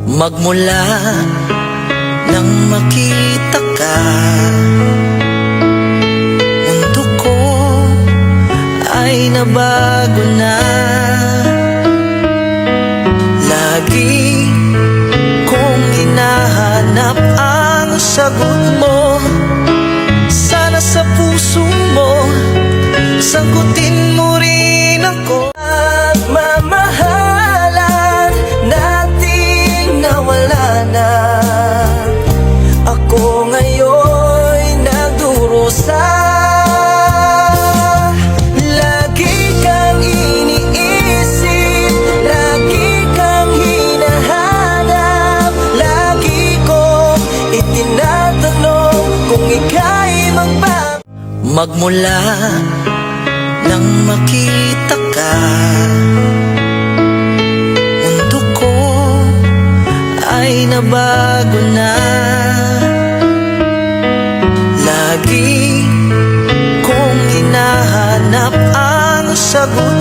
Magmula nang makita ka, mundo ko ay nabago na. Lagi kong hinahanap ang sagot mo. Sana sa puso mo sagutin mo rin ako. At mamahalan nating nawala na. Ako ngayon'y nagdurusa. Lagi kang iniisip, lagi kang hinahanap. Lagi kong itinatanong kung ika'y magbago. Magmula nang makita ka, mundo ko ay nabago na. Lagi kong hinahanap ang sagot